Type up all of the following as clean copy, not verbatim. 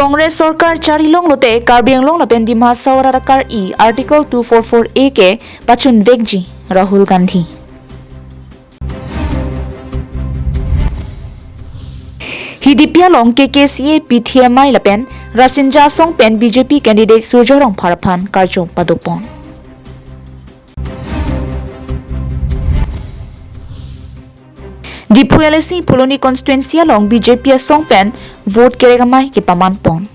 कांग्रेस सरकार चारिलोंग लोते कार्बी आंगलोंग लपेन दिमा सावरा कार ई आर्टिकल 244A के पचुन वेगजी राहुल गांधी हिदिपिया लोंग KKCA PTMI लपेन रासिंजा सोंग पेन बीजेपी कैंडिडेट सुजोरोंग फारफान कारजों पदोपोन दिपुएलसी पुलोनी कॉन्स्टिट्यूएंसी लोंग बीजेपी सोंग पेन वोट करेगामाई के पमान पोन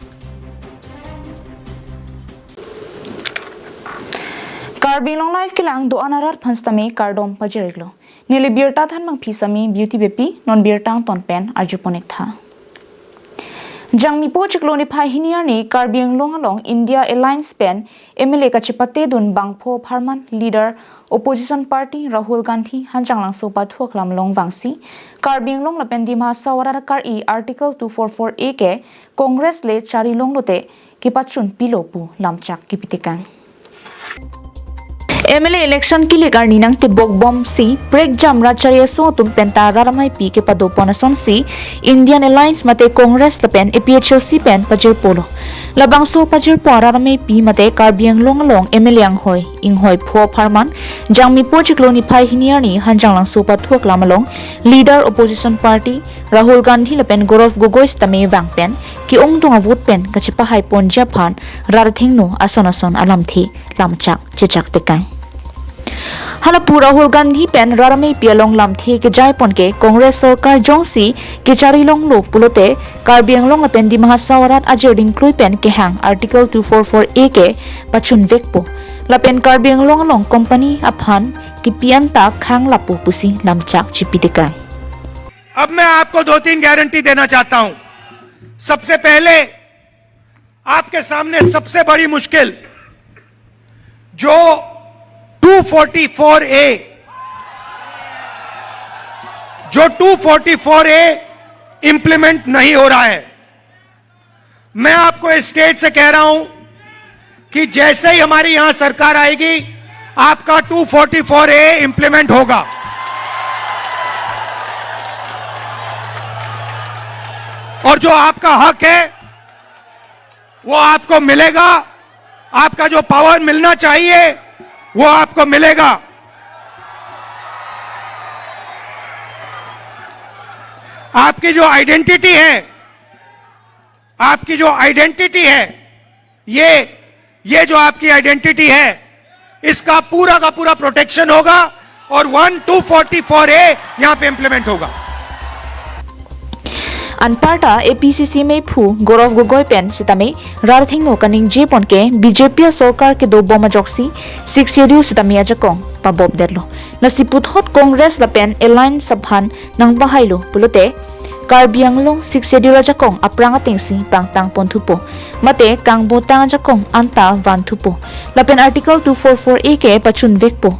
KarbiAnglongLIVE के लांग दो अनारार फंस्तमे कार्डोम पजेरिगलो नीली बियरटा थान मंग फीसमी ब्यूटी बेपी नॉन बियरटा तोन पेन अर्जुपोनिक था जंगमी पोचकलोनी फाहिनियानी KarbiAnglong इंडिया अलायंस पेन एमएलए का चिपते दुन बांगफो फार्मन leader opposition party Rahul Gandhi हंजांगलांग सोपा थोकलाम लोंग वांगसी KarbiAnglong लपेन दिमा सावरा कार ई आर्टिकल 244A के कांग्रेस ले चारी लोंग लोते कि पचुन पिलोपु लामचाक की पितिकांग एमएलए इलेक्शन के लिए कार निनंग ते बम सी ब्रेक जाम राचारिया सो तुम पेंता रारामाई पी के पदो पनसन सी इंडियन अलायंस मते कांग्रेस लपेन एपीएचएलसी पेन पजर पोलो लबांगसो पजर पो रारामाई पी मते KarbiAnglong एमएलए अंगहोय इंगहोय फो फारमान जांगमी पोचिकलोनी फाइ हिनियानी हंजांगलांग सो पथुक लामलोंग leader opposition party Rahul Gandhi लपेन गौरव गोगोई तमे वांग पेन कि ओंगदोंग वोट पेन कचिपा हाई पोंजिया फान रारथिंगनो आसन आलामथि लामचाक चिचाक तेकां हलपु राहुल गांधी पेन रारामे पियालोंग लामथे के जायपन के कांग्रेस सरकार जोंसी के चारिलोंग लो पुलोते KarbiAnglong पेन दि महासावरात अजेडिंग क्लुई पेन के हैंग आर्टिकल 244A के पचुन वेकपो लपेन KarbiAnglong कंपनी अफान की पियंता खांग लापो पुसी लामचाक चिपितिका। अब मैं आपको 2-3 गारंटी देना चाहता हूं। सबसे पहले आपके सामने सबसे बड़ी मुश्किल जो 244A इंप्लीमेंट नहीं हो रहा है। मैं आपको इस स्टेज से कह रहा हूं कि जैसे ही हमारी यहां सरकार आएगी आपका 244A इंप्लीमेंट होगा। और जो आपका हक है वो आपको मिलेगा। आपका जो पावर मिलना चाहिए वो आपको मिलेगा। आपकी जो आइडेंटिटी है ये जो आपकी आइडेंटिटी है इसका पूरा का पूरा प्रोटेक्शन होगा और 244A यहां पे इंप्लीमेंट होगा। अनपार्टा एपीसीसी में फू गौरव गोगोई पेन सितमे रारथिंगनो कनिंग जेपन के बीजेपी सरकार के दो बोमजोक्सी 6 शेड्यूल सितमे अजकोंग पबोब देरलो नसिपुथोत कांग्रेस लपेन एलाइन सभान नंग बहाइलो पुलोते KarbiAnglong 6 शेड्यूल अजकोंग अप्रांग टेंसी पांगतांग पोंथुपो मते कांगबोतांग अजकोंग अंता वानथुपो लपेन आर्टिकल 244A के पचुन वेकपो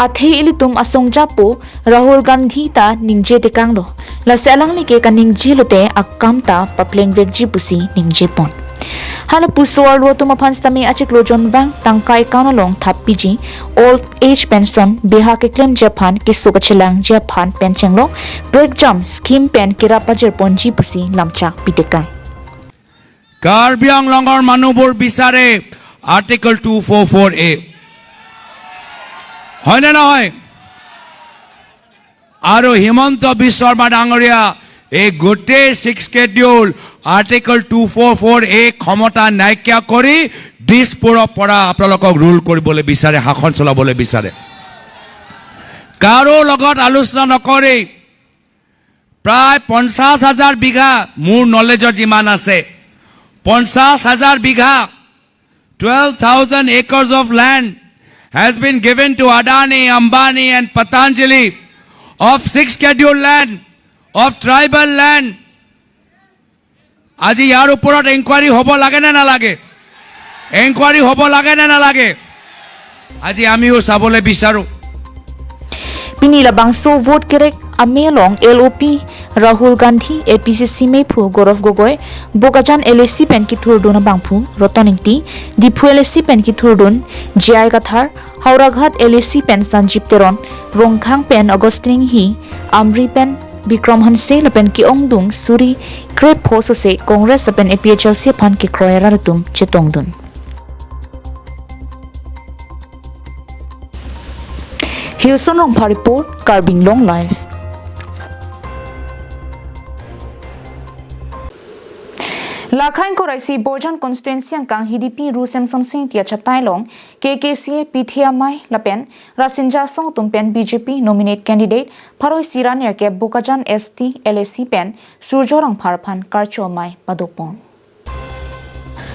आथे इलितुम असोंगजापो राहुल गांधी ता निंजे तेकांगलो लसेलांगली के कनिंग जिलोते अक्कामता पप्लेंग वेगजी पुसी निंजे पोन हाल पुसोर लोतुम अफांस्तमे अचिकलो जोन बांग तंकाई कानलोंग थापीजी ओल्ड एज पेंशन बेहा के क्लेम जापान के सुबचेलांग जापान पेंशनलो ब्रेक जम स्कीम पेन केरा पजर पोंजी पुसी लामचा पिटेकाय KarbiAnglongor मानुबोर बिचारे आर्टिकल 244A হয় না নহয় আৰু হিমন্ত বিশ্ব শৰ্মা ডাঙৰীয়া এই গোটেই 6 স্কেডিউল আৰ্টিকল 244A ক্ষমতা নাইকিয়া কৰি দিছপুৰৰ পৰা আপোনালোকক ৰুল কৰিবলৈ বিচাৰে শাসন চলাবলৈ বিচাৰে কাৰো লগত আলোচনা নকৰি প্ৰায় 50,000 বিঘা মোৰ নলেজৰ যিমান আছে 50,000 বিঘা 12,000 acres of land has been given to Adani, Ambani and Patanjali of 6 scheduled land, of tribal land. Aji yar uporot inquiry hobo lage na na lage? Inquiry hobo lage na na lage? Aji amiও sabole bicharu. Pinila bangso vote kerek amelong LOP Rahul Gandhi APCC में फू Gaurav Gogoi Bokajan LAC पेन की थुरदुन बांगफू रतनिंगती Diphu LAC पेन की थुरदुन जिआई गाथार हावराघाट एलएसी पेन संजीव तेरन रोंखांग पेन अगस्टिन ही आमरी पेन Bikram Hanse lapen ki ongdung suri krep phoso se Congress lapen APHLC phan ki kroera ratum chetongdun. Hilson Rongpha report KarbiAnglongLIVE. Lakhain ko raisi Borjan constituency ang kang HDP Rusem Sonsing tia Chatailong KKCA Pithia Mai lapen Rasinja Song tumpen BJP nominate candidate Paroi Siran ke Bukajan ST LAC pen Surjorang Pharphan Karcho Mai Padopon.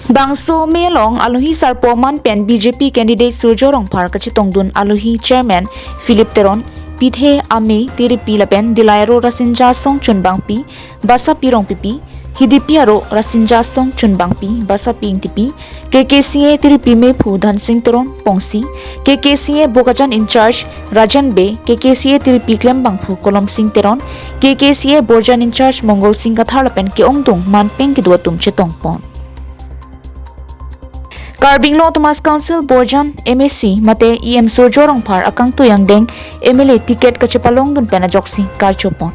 Bangso Melong Alohi Sarpoman pen BJP candidate Surjorang Phar Kachitongdun Alohi chairman Philip Teron Pithe Ame Tiripi lapen Dilairo Rasinja Song Chunbangpi Basa Pirong Pipi HDP aro Rasinja Song Chunbangpi Basa Ping Tipi KKCA Tiripi Mepu Dhan Singh Teron Pongsi KKCA Bokajan in charge Rajan Be KKCA Tiripi Klembangpu Kolom Singh Teron KKCA Borjan in charge Mongol Singh Katharlapen Ki Ongtung Manpeng Ki Duatum Chetongpon. KarbiAnglong Thomas Council Borjan MSC mate EM Surjorong Phar akang tuyang deng MLA ticket kachepalong dun pena joksi Karchopon.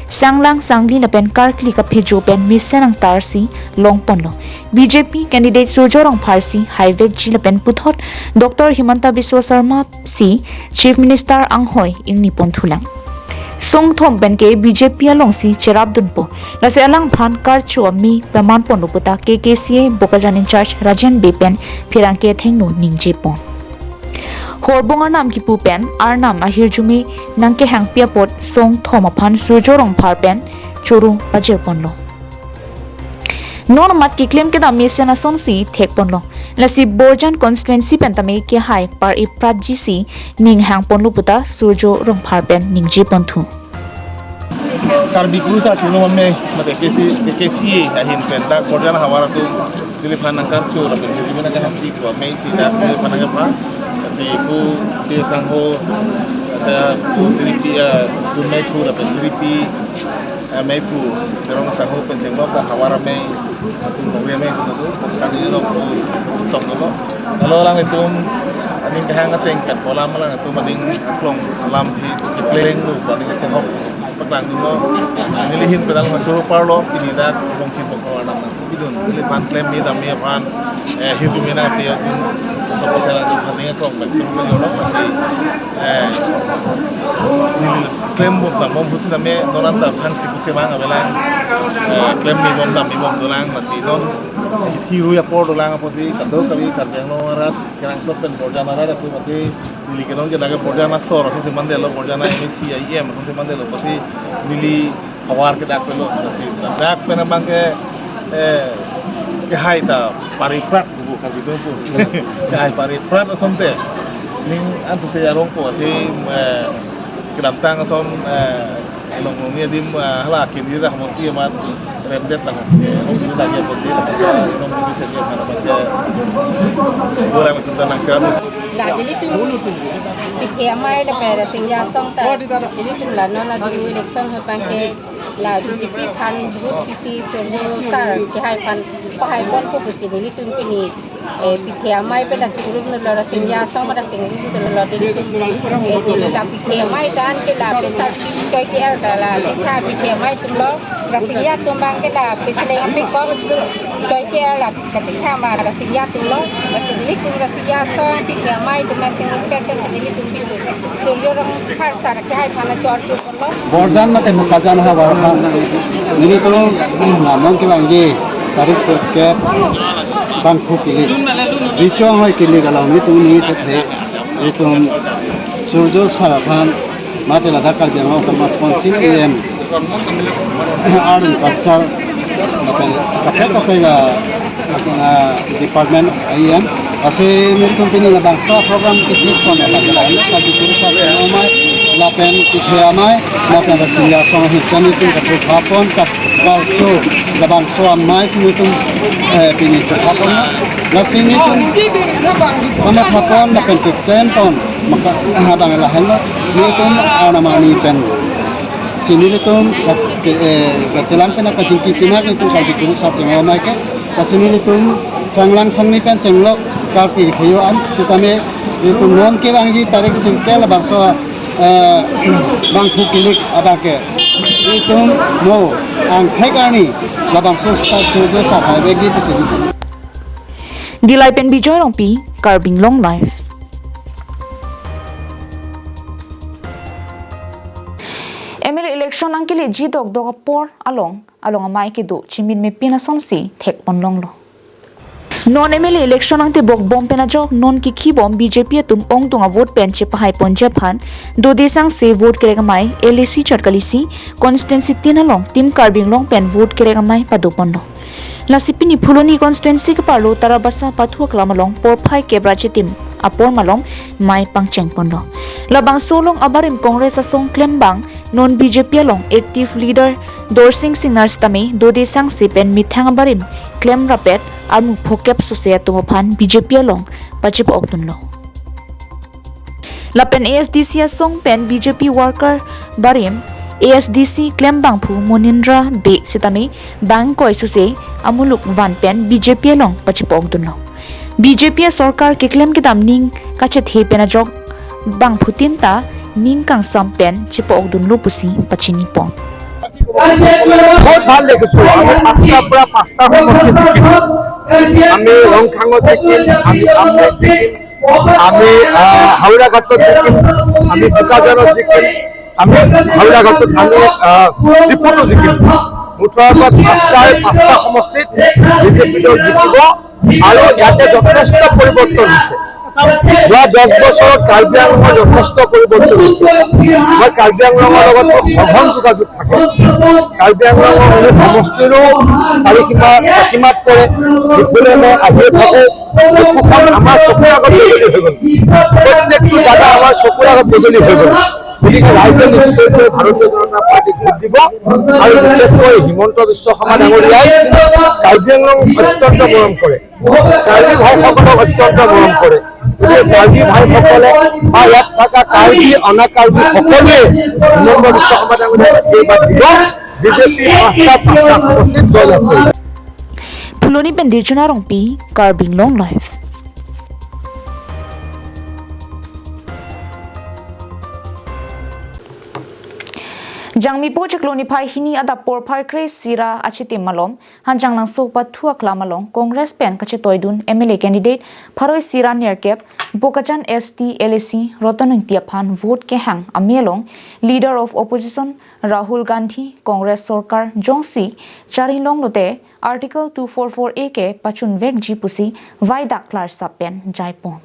Sanglang sangli na pen karkli ka phejo pen misenang tarsi longpon lo. BJP candidate Surjorong Phar si highway ji la pen puthot Dr. Himanta Biswa Sarma si Chief Minister Anghoy in nipon thulang. Song thom pen ke BJP along si Cherab dunpo lase alang phan Karcho mi paman pon luputa KKCA Bokajan in charge Rajan Bepen phirang ke thengnu ningje pon. Horbonga nam ki pupen arnam ahir jumi nangke hangpia pot song thoma phan Surjorong Phar pen choru pajer ponlo. Non mat ki claim ke dami sena sonsi thek ponlo. Lasi Borjan constituency pen tame ke hai par ipraji si ning hang ponlo puta Surjorong Phar pen ningji ponthu. Karbi Kusa Chino me mate kesi ahin penta Borjan hawara tu Filipana karchu la Filipina ka hamsi tu me si da Filipana ka pa kasi ku dia sangho saya Filipi tu me tu la Filipi me pu terong sangho pensenglo ka hawara me tu ngombe me tu kali no tok no kalau lang itu aning kahang ateng kat pola malang itu mading klong alam di pleng tu aning sehok paglang no nilihin pedang masuk parlo pinida kong si pokok anak bidun lipan klem mi dami pan hidu mina dia sampai saya tu katanya kong betul betul orang masih klem bom dam bom putih dami noran tak kan tipu kebang abelang klem mi bom dam dolang masih non hiru ya por dolang apa sih kado kami kerja norat kerang sopen Borjan ada tu mati nilikinon kita lagi Borjan asor kasi mandelo Borjan MSC IM kasi mandelo kasi nili awar kita pelo kasi dak pena bangke hai ta pariprat bu kasi tu pun hai pariprat asomte ning antu saya rongko ati kedamtang asom long ni dim hala kini dah mesti amat remdet lah ini lagi apa sih long ni bisa dia mana baca orang itu tanah kami la dili tu pikir mai la pera singya song ta dili tu la nona du election ha pangke la BJP phan bhut pisi serjo sar ke hai phan pahai pon ko pisi dili tu pini pikir mai pe la chingru la singya song ma la chingru tu la dili tu dili la pikir mai kan ke la pesa ke la sikha pikir mai tu lo la singya tu bang ke la pisle ampe ko joy ke la ka sikha ma la singya tu lo la dili tu la singya song pikir mai tu ma chingru pe ke dili tu pini Surjorong Phar sar ke hai phan chor chu lo Borjan mate Bukajan ha warna ini tu namong ke bangge tarik ke ban khu kili bichong hoi kili galau ni tu ni the itu Surjo Saraphan mate la dakar jang ho mas konsil em arun culture kapela department IM Asi मेरी company ना बंसा program किस कौन है लगा है ताकि पूरे सारे हमारे लापेन किथे हमारे लापेन रसिया सों हिचनी तुम कपड़े खापन कप बाल्टो लबांग सो हमारे सिनी तुम पिनी खापन ना सिनी तुम हमारे खापन लापेन किटेन तोन मका हबांग लाहेन ये तुम आना मानी पेन सिनी तुम कचलाम पे ना कचिंकी पिना के तुम कल्पी पूरे सारे हमारे के सिनी तुम sanglang sangni pen cenglok kalpi khayo an sitame itu non ke bangji tarik singkel bangso bangku kilik abake itum no ang thekani labang sosta sudo sa begi pisini Dilay pen bijoy rong pi KarbiAnglongLIVE. MLA election ang kili jidok doga por along amai ki do chimin me pina sonsi thek ponlong lo. Non MLA election ang tibok bom pena jok non ki bom BJP tum ong tunga vote pen che pahai pon jepan do desang se vote kerega mai LAC chatkalisi constituency tinalong tim KarbiAnglong pen vote kerega mai padupondo. Lasipini Phuloni constituency ka parlo tarabasa pathua klamalong por phai kebra chitim apor malong mai pangcheng pondo. Labang solong abarim Congress asong klembang non BJP along active leader Dorsing Singars tame dode sang sipen mithang abarim klem rapet amu phokep society tumophan BJP along pachip oktunlo. Lapen ASDC asong pen BJP worker barim ASDC klembang phu Monindra be sitame bang koi suse amuluk van pen BJP along pachipok dunlo BJP sarkar ke klem ki dam ning kachet he pena jok bang phutin ta ning kang sam pen chipok dunlo pusi pachini pong बहुत ভাল लेकिन हमें पाँचटा पूरा पाँचटा समस्या जिकिम हमें रंगखांगो जिकिम हमें आमने जिकिम हमें हावड़ा घाट जिकिम हमें बुकाजानो जिकिम हमें हावड़ा घाट हमें त्रिपुरा जिकिम मुठुआर पाँचटा समस्तित बीजेपी दल जिकिब और याते যথেষ্ট পরিবর্তন হয়েছে যোৱা 10 বছৰত কাৰ্বি আংলঙৰ যথেষ্ট পৰিবৰ্তন হৈছে মই কাৰ্বি আংলঙৰ লগত সঘন যোগাযোগ থাকে কাৰ্বি আংলঙৰ সমষ্টিৰো চাৰিসীমাত পৰে ইফালে মই আহিয়ে থাকো আমাৰ চকুৰ আগত বদলি হৈ গ'ল প্ৰত্যেকটো জাগা আমাৰ চকুৰ আগত বদলি হৈ গ'ল গতিকে ৰাইজে নিশ্চয়কৈ ভাৰতীয় জনতা পাৰ্টিক ভোট দিব আৰু বিশেষকৈ হিমন্ত বিশ্ব শৰ্মা ডাঙৰীয়াই কাৰ্বি আংলং অত্যন্ত মৰম কৰে কাৰ্বি ভাইসকলক অত্যন্ত মৰম কৰে কাৰ্বি ভাইসকলে বা ইয়াত থকা কাৰ্বি অনা কাৰ্বি সকলোৱে হিমন্ত বিশ্ব শৰ্মা ডাঙৰীয়াক এইবাৰ দিব বিজেপি পাঁচটা সমষ্টিত জয়লাভ কৰিব Phuloni pen dirjana rong pi KarbiAnglongLIVE. Jangmi po chakloni phai hini ada por phai kre sira achiti malom hanjang nang so pathua klamalong Congress pen kache toidun MLA candidate pharoi sira nerkep bokachan ST LAC rotanung tiaphan vote ke hang amelong leader of opposition Rahul Gandhi Congress sarkar jongsi charilong lote article 244A ke pachun vek jipusi vaida klar sapen jaipon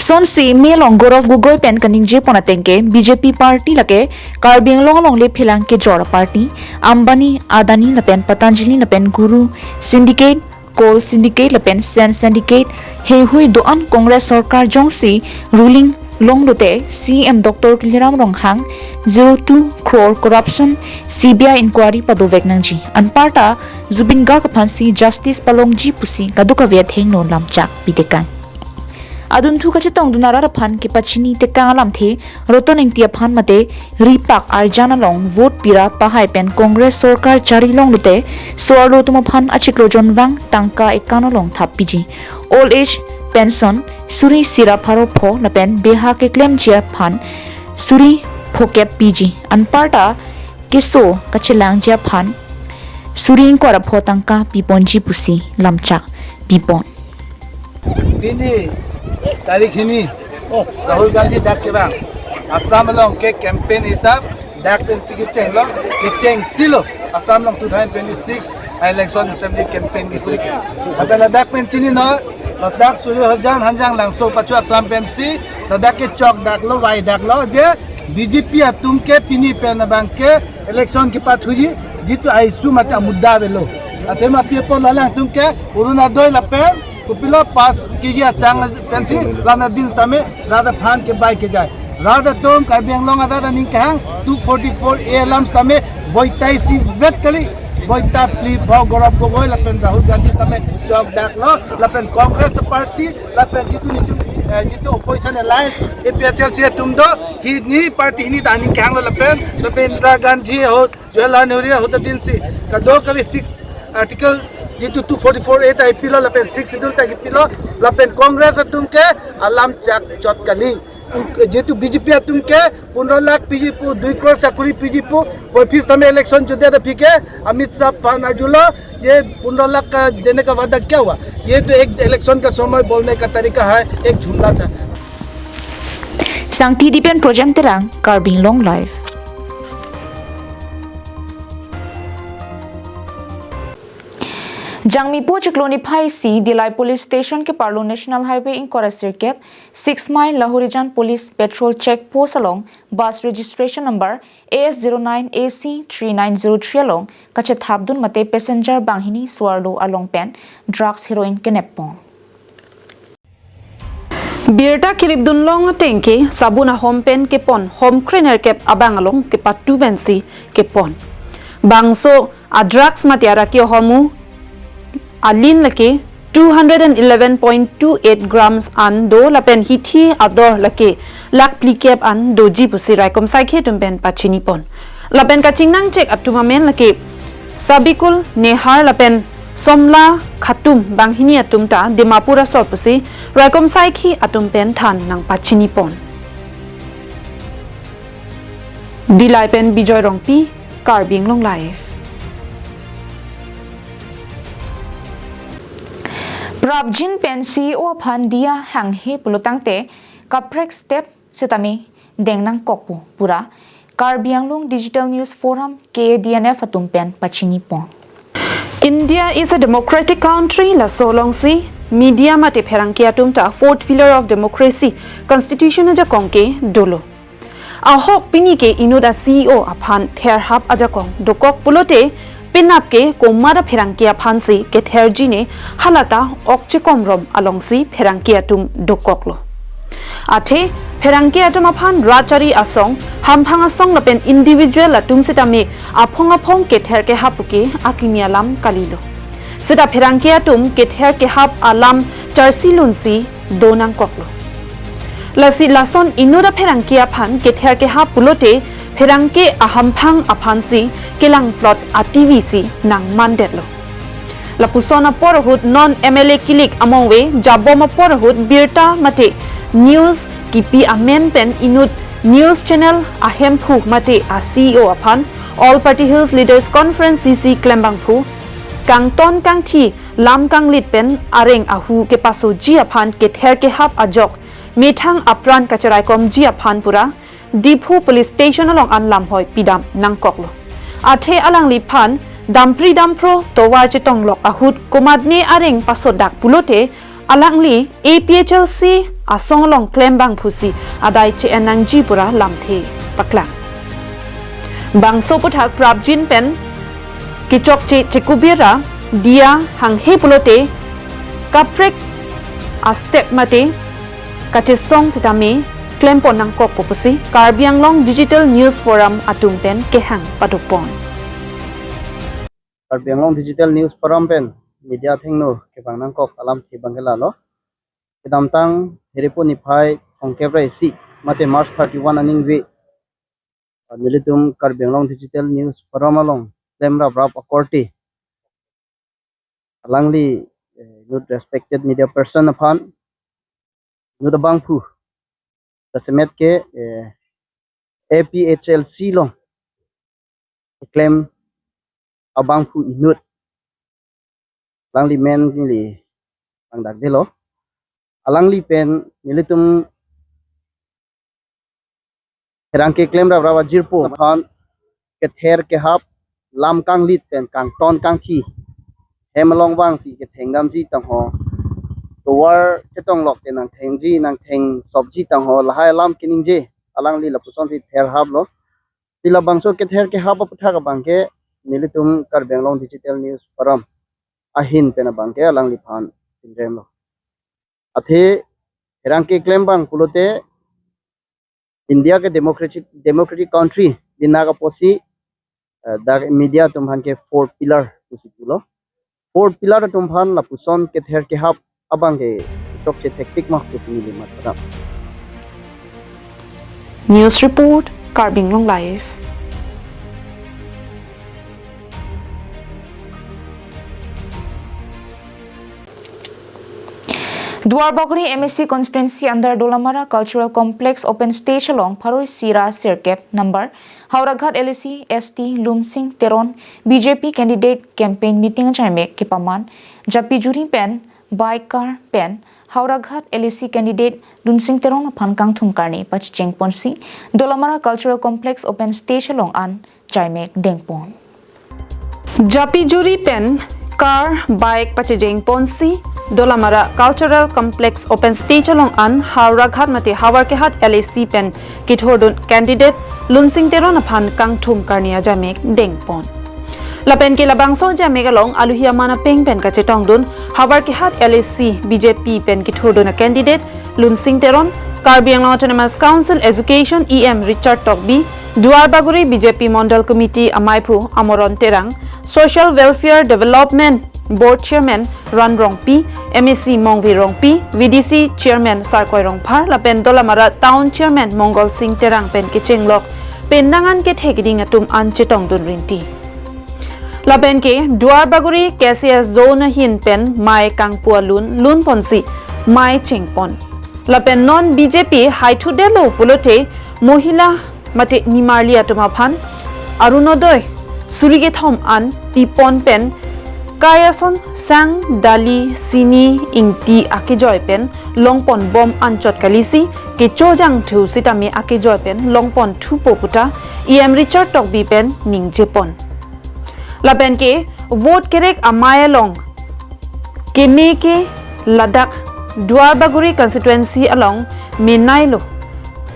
Sonsi melong gorov gugoi pen kaning je ponatengke BJP party lake KarbiAnglong le philang ke jora party Ambani Adani lapen Patanjali lapen Guru syndicate coal syndicate lapen Sen syndicate he hui doan Congress sarkar jongsi ruling longlote CM Dr. Kilram Ronghang 02 crore corruption CBI inquiry padovek nangji anparta Zubin Garg phansi justice palongji pusi kaduka vet hengno lamchak bidekan adun thu kache tong dunara phan ke pachini te kangalam the rotoning tia phan mate ripak arjana long vote pira pahai pen Congress sarkar chari long lute sorlo tuma phan achiklo jonwang tangka ekano long thapiji old age pension suri sira pharo pho lapen beha ke claim chia phan suri phokep pg anparta kiso kachelang chia phan suri kora pho tangka piponji pusi lamchak pipon Dini तारीख हिनी राहुल गांधी डाक के बाद असम लोग के campaign हिसाब डाक pen की चेंग सिलो असम लोग 2026 इलेक्शन असेंबली कैंपेन की पूरी अब लद्दाख पेन चिनी न लद्दाख शुरू हो जान हंजांग लांगसो पचुआ कैंपेन सी लद्दाख के चौक डाक लो वाई डाक लो जे बीजेपी तुम के पिनी पेन बैंक के इलेक्शन की बात हुई जीतु आइसु मत मुद्दा बेलो अते मा पेपो लाला तुम के उरुना दोय लपेन कुपिलो पास कीजिए चांग पेंसी लाना दिन तमे राधा फान के बाइक के जाए राधा तुम KarbiAnglong राधा निंग कहां 244A लम्स तमे बोइताइसी वेट कली बोइता प्ली भाव गौरव गोगोई लपेन राहुल गांधी तमे चौक डाक लो लपेन कांग्रेस पार्टी लपेन जितु ऑपोजिशन अलायंस APHL से तुम दो ही नी पार्टी ही नी दानी कहां लपेन इंदिरा गांधी हो जवाहरलाल नेहरू हो दिन से का दो कभी 6 आर्टिकल जितु 244A ताई पिलो लपेन 6 शेड्यूल ताई पिलो लपेन कांग्रेस तुम के अलाम चक चटकली যেহেতু বিজেপি তুমকে 15 लाख पीजीपू 2 करोड़ चाकरी पीजीपू वो फीस हमें इलेक्शन जो दिया था फिके अमित शाह फानाजुला ये 15 लाख का देने का वादा क्या हुआ? ये तो एक इलेक्शन का समय बोलने का तरीका है, एक जुमला था. Sang TDPN Project Terang, KarbiAnglongLIVE. Jangmi po cikloni phai si Dilai Police Station ke Parlo National Highway in Korasir Cap 6 mile Lahorijan Police Patrol Check Post along bus registration number AS09AC3903 along kachet habdun mate passenger banghini Swarlo along pen drugs heroin kenepong. Birta kiribdun long tengke sabuna home pen ke pon home cleaner kep abangalong ke patu bensi ke pon. Bangso a drugs matiara ki homu alin lake 211.28 grams an do lapen hithi ador lake lak plikep an doji pusi raikom saikhe tumpen pachini pon lapen kaching nang check atuma men lake sabikul nehar lapen somla khatum banghini atumta dimapura sor pusi raikom saikhi atumpen than nang pachini pon dilai pen bijoy rongpi KarbiAnglongLIVE. Prabjin pen CEO Phandia hanghe pulutangte kaprek step setami dengnang kokpo pura KarbiAnglong Digital News Forum KDNF atumpen pachini pong. India is a democratic country la solong si media mate pherangkia tumta fourth pillar of democracy constitution aja kongke dolo ahok pini ke inoda CEO aphan ther hap aja kong dokok pulote pinap ke komara pherangkia phansi ke therji ne halata okche komrom alongsi pherangkia tum dokoklo athe pherangkia tum aphan rachari asong hamphang asong lapen individual atum sitame aphong aphong ke ther ke hapuke akimia lam kalilo sita pherangkia tum ke ther ke hap alam charsilunsi donang koklo lasi lason inoda pherangkia phan ke ther ke hap pulote pherangke ahamphang aphansi kelang plot ativisi nang mandetlo lapusona porhut non MLA kilik amongwe jaboma porhut birta mate news kipi amen pen inut news channel ahemphu mate a CEO aphan all party hills leaders conference CC klembangphu kangton kangthi lam kanglit pen areng ahu ke paso ji aphan ke ther ke hap ajok methang apran kacharai kom ji aphan pura Diphu police station along anlam hoi pidam nangkoklo athe alang liphan dampri dampro towar chetong lok ahut komadne areng pasodak pulote alangli APHLC asong long klembang phusi adai che anangji pura lamthe paklang bangso puthak prabjin pen kichok che chekubira dia hanghe pulote kaprek a step mate kate song sitame Klempon nang kok popusi KarbiAnglong Digital News Forum atumpen kehang padupon. KarbiAnglong Digital News Forum pen media thengno kebang nang kok alam thi bangela lo kedamtang heripo niphai ongkebra si mate March 31 aning we nilitum KarbiAnglong Digital News Forum along lemra brap akorti alangli good respected media person upon nuda bangphu Kasemet ke APHLC long claim abang pu inut langli men ni ang dagdelo alangli pen nilitum herang ke claim ra rawa jirpo phan ke ther ke hap lam kang lit pen kang ton kang thi hemalong wang si ke thengam ji tang ho towar chetong lok te nang thengji nang theng sobji tang ho lahai lam kining je alang li la puson si ther hab lo sila bangso ke ther ke hab putha ka bangke nilitum KarbiAnglong Digital News Forum ahin pena bangke alang li phan tinrem lo athe herang ke claim bang pulote India ke democratic country dinaga posi da media tumhan ke four pillar pusi pulo four pillar tumhan la puson ke ther ke hab abange tokche tactic mak kusini matara News report KarbiAnglongLIVE. Duarbaguri MSC constituency under Dolamara Cultural Complex open stage along Paroi Sira Sirkep number Hauraghat LSC ST Lumsing Teron BJP candidate campaign meeting Jamek Kipaman Japi Juri Pen Baikar Pen Hauraghat LSC candidate Lumsing Teron Pankang Thumkarni Pachcheng Ponsi Dolamara Cultural Complex open stage along an Jamek Dengpon Japi Juri Pen Car Bike Pachcheng Ponsi Dolamara Cultural Complex open stage along an Hauraghat mate Hawarkehat LAC pen Kithordun candidate Lunsing Teron upon Kangthum Karnia Jamek Dengpon. Lapen ke labangso Jamek along Aluhia Mana Peng pen Kachetong dun Hawarkehat LAC BJP pen Kithordun a candidate Lunsing Teron Karbi Anglong Autonomous Council Education EM Richard Tokbi Duarbaguri BJP Mondal Committee Amaipu Amoron Terang Social Welfare Development Board Chairman Ran Rongpi, MEC Mongvi Rongpi, VDC Chairman Sarkoi Rongphar, Lapen Dolamara Town Chairman Mongol Singh Terang Pen Kicheng Lok, Pen Nangan Ke Thekiding Atum An Chetong Dun Rinti. Lapen Ke Duarbaguri KCS Zone Hin Pen Mai Kangpua Lun Ponsi, Mai Chengpon. Lapen non BJP Haitu Delo Pulote, Mohila Mate Nimarli Atumaphan, Arunodoi, Surigate Hom An, Pipon Pen, Kayason sang dali sini ingti akijoy pen longpon bom anchot kalisi ke chojang thu sitami akijoy pen longpon thu poputa EM Richard Tokbi pen ning jepon lapen ke vote kerek amaya long ke meke Ladakh Duarbaguri constituency along Menailo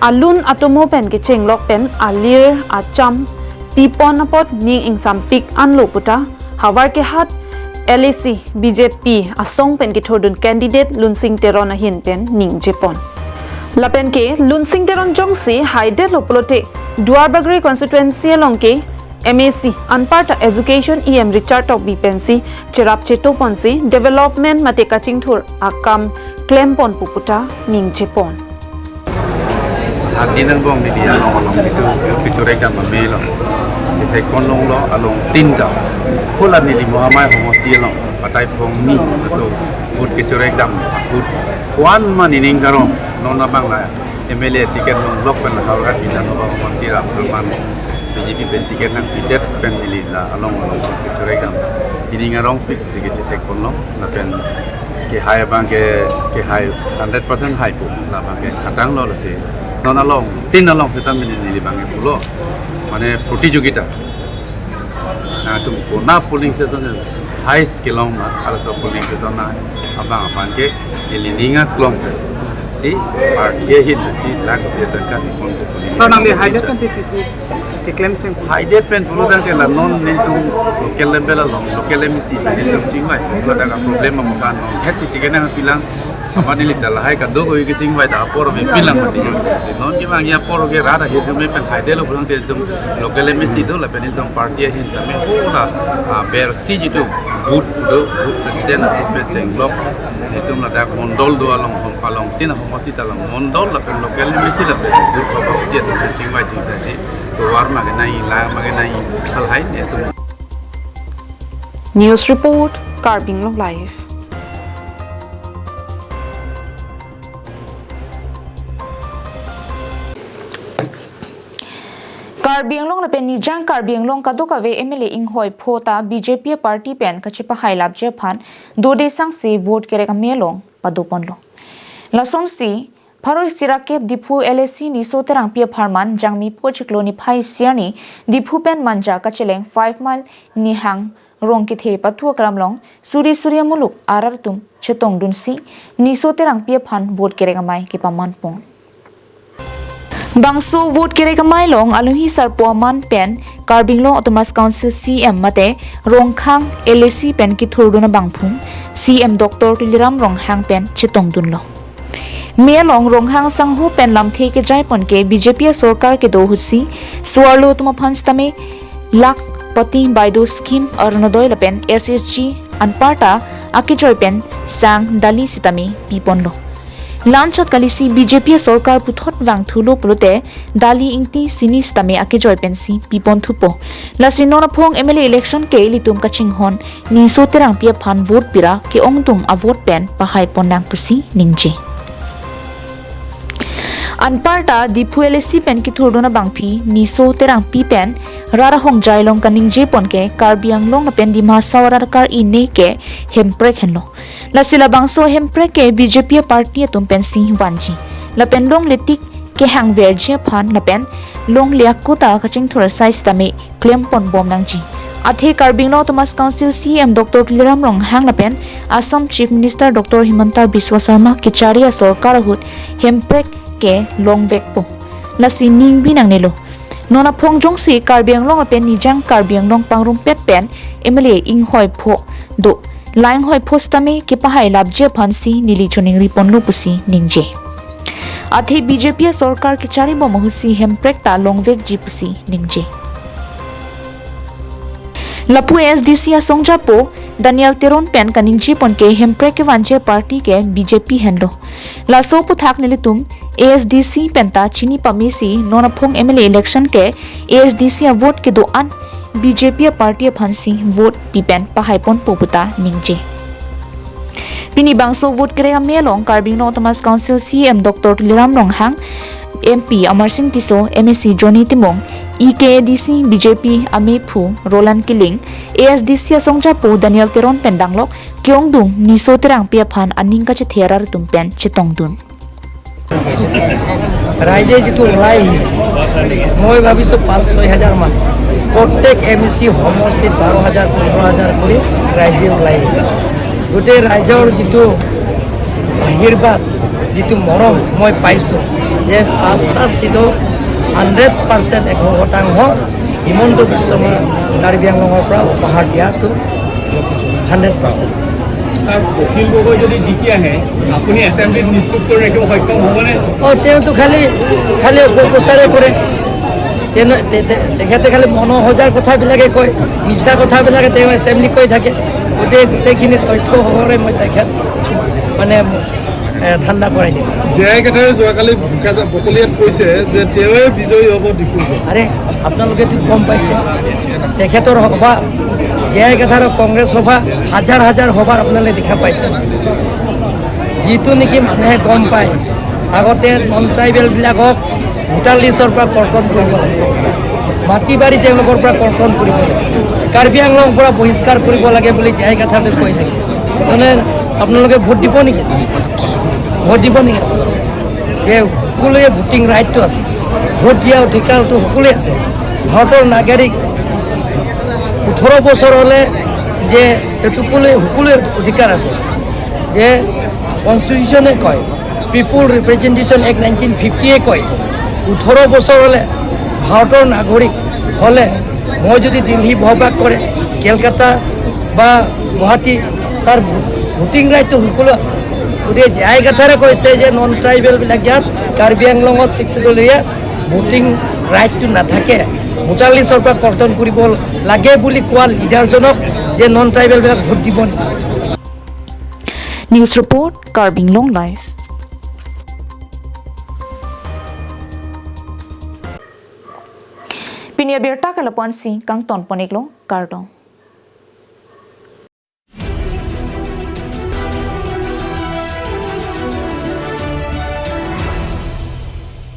alun atomo pen ke chenglok pen alir acham pipon apot ning ingsam pik anlo puta Hawarkehat LAC BJP asong pen Kithordun candidate Lunsing Teron ahin pen ning jepon lapen ke Lunsing Teron jongsi haide lopolote Duarbaguri constituency along ke MAC Anparta Education EM Richard Tokbi pensi cherap cheto ponsi development mate kaching thur akam klempon puputa ning jepon hadinan bong ni dia long itu picurek dan mamelo kita konlong lo along tinta Pulan ni di Muhammad Homosti long patai pong ni so good picurek dam good kuan man ining karong nona bang la MLA tiket long blok pen Hauraghat bidan no Homosti la man BJP pen tiket nang pidet pen ili la along picurek dam ining arong pik sikit tek konlong na pen ke hai bang ke hai 100% hai pu la bang ke khatang lo la se non along tin along setan ni bang ke pulo mane protijogita na tumko na polling station high skill long ma also polling station na abang apan ke lilinga klong si par ke hit si lag se tan kan kon to polling so nang high kan ti ke claim cheng high date pen pulo tan ke la non nin tu local level along local mc nin tu chingwai la da problem mo kan non het si tikena pilang amani li dal hai ka do go ge chingwai da por me pilang ma ti si non ki bang ya por ge rada he me pen high de lo pulang te tum local mc do la pen tum party hin ta me hola ber si ji tu good president to pe cheng blok tum la da mondol do along hom palong tin hom si ta long mondol la pen local mc la pen good ko ko ti to chingwai ching sa si to war ma ge nai la ma ge nai hal hai ne tum News report KarbiAnglongLIVE Karbi Anglong la pen ni jang Karbi Anglong kadoka ve MLA inghoi phota BJP party pen kachipa hailap je phan dode sang se vote kere ka melong padopon lo lason si Paroi Sirakep Dipu LAC ni soterang pia pharman jangmi pochiklo ni phai siani Dipu pen manja kacheleng 5 mile ni hang rong ki the pathu kramlong suri surya muluk arar tum chetong dunsi ni soterang pia phan vote kere ka mai ki paman pon Bangso vote kere kamai long aluhi sarpo man pen Karbi Anglong Autonomous Council CM mate Rongkhang LAC pen ki thurduna bangphum CM Dr. Tiliram Ronghang pen chitong dunlo me long Ronghang sanghu pen lamthe ke jai pon ke BJP sarkar ke do husi swarlo tuma phans tame lak pati baido scheme arnodoi la pen SSG anparta akijoy pen sang dali sitami piponlo Lanchot kalisi BJP sorkar puthot wang thulo pulote dali ingti sinis tame ake joy pensi pipon thupo lasinona phong MLA election ke litum kaching hon ni so terang pia phan vote pira ke ongtung a vote pen pahai ponang pusi ningje Anparta di puelesi pen ki thurdona bangphi ni so terang pi pen rara hong jailong kaning je pon ke KarbiAnglong na pen di ma sawara kar ine ke hemprek henlo la sila bangso hemprek ke BJP party tum pen si wanji la pen long letik ke hang verje phan la pen long liak ko ta kaching thura size tame claim pon bom nangji athe KarbiAnglong Thomas Council CM Dr. Liramrong hang la pen Assam Chief Minister Dr. Himanta Biswa Sarma ke charia sarkar hut hemprek ke long vek po lasi ning binang nelo nona phong jong si KarbiAnglong pen nijang KarbiAnglong pangrum pet pen MLA ing hoi pho do laing hoi postame ke pahai labje phansi nili choning ripon lu pusi ningje athe BJP sarkar ke chari bo mahusi hemprek ta long vek ji pusi ningje lapu SDC asongja po Daniel Teron pen kaningji pon ke hemprek ke wanje party ke BJP henlo laso puthak nilitum ASDC penta chini pamisi nona phong MLA election ke ASDC a vote ke do an BJP party phansi vote pipen pahaipon poputa ningje pini bangso vote kre melong KarbiAnglong Thomas Council CM Dr. Liramrong hang MP Amar Singh Tiso MSc Johnny Timong EKADC BJP Amephu Roland Killing ASDC Songja Po Daniel Teron Pendanglok Kyongdung Niso Terang Pia Phan Aning ka Chetherar Tumpen Chetongdun রাইজে যেটো ওলাই আহিছে মই ভাবিছোঁ 5-6 মান প্ৰত্যেক MSC সমষ্টিত 12,000-15,000 কৰি ৰাইজে ওলাই আহিছে গোটেই ৰাইজৰ যিটো আশীৰ্বাদ যিটো মৰম মই পাইছোঁ যে 5টা চিটত 100% 100% হিমন্ত বিশ্ব শৰ্মা কাৰ্বি-আংলঙৰ পৰা উপহাৰ দিয়াটো 100% দক্ষিণ গগৈ যদি জিকি আহে আপুনি এছেম্বলিত নিশ্চিত কৰি ৰাখিব সক্ষম হ'বনে তেওঁতো খালি অপপ্ৰচাৰে কৰে তেখেতে খালি মনোহজাৰ কথাবিলাকে কয় মিছা কথাবিলাকে তেওঁ এছেম্বলি কৈ থাকে গোটেইখিনি তথ্য সহৰে মই তেখেত মানে ঠাণ্ডা কৰাই দিম জীয়াই কথাৰে যোৱাকালি বকলিয়াত কৈছে যে তেওঁৱে বিজয়ী হ'ব ডিফুলটো আৰে আপোনালোকেতো গম পাইছে তেখেতৰ সভা জীয়াই কথাৰ কংগ্ৰেছ সভা হাজাৰ সভাৰ আপোনালোকে দেখা পাইছে যিটো নেকি মানুহে গম পায় আগতে নন ট্ৰাইবেলবিলাকক ভোটাৰ লিষ্টৰ পৰা কৰ্তন কৰিব লাগে মাটি বাৰী তেওঁলোকৰ পৰা কৰ্তন কৰিব লাগে কাৰ্বি-আংলঙৰ পৰা বহিষ্কাৰ কৰিব লাগে বুলি জীয়াই কথাটো কৈ থাকে মানে আপোনালোকে ভোট দিব নেকি যে সকলোৱে ভোটিং ৰাইটটো আছে ভোট দিয়া অধিকাৰটো সকলোৱে আছে ভাৰতৰ নাগৰিক 18 বছৰ হ'লে যে সকলোৱে অধিকাৰ আছে যে কনষ্টিটিউশ্যনে কয় পিপুল ৰিপ্ৰেজেণ্টেশ্যন এক্ট 1950 কয় 18 বছৰ হ'লে ভাৰতৰ নাগৰিক হ'লে মই যদি দিল্লী বহবাস কৰে কেলকাতা বা গুৱাহাটী তাৰ ভোটিং ৰাইটটো সকলো আছে গতিকে জীয়াই কথাৰে কৈছে যে নন ট্ৰাইবেলবিলাক ইয়াত কাৰ্বি-আংলঙত 6 দলীয়া ভোটিং ৰাইটটো নাথাকে ভোটাৰ লিষ্টৰ পৰা কৰ্তন কৰিব লাগে বুলি কোৱা লিডাৰজনক যে নন ট্ৰাইবেলবিলাক ভোট দিব নেকি News report KarbiAnglongLIVE Pinia Berta Kalapansi Kang Ton Poneglo Kardong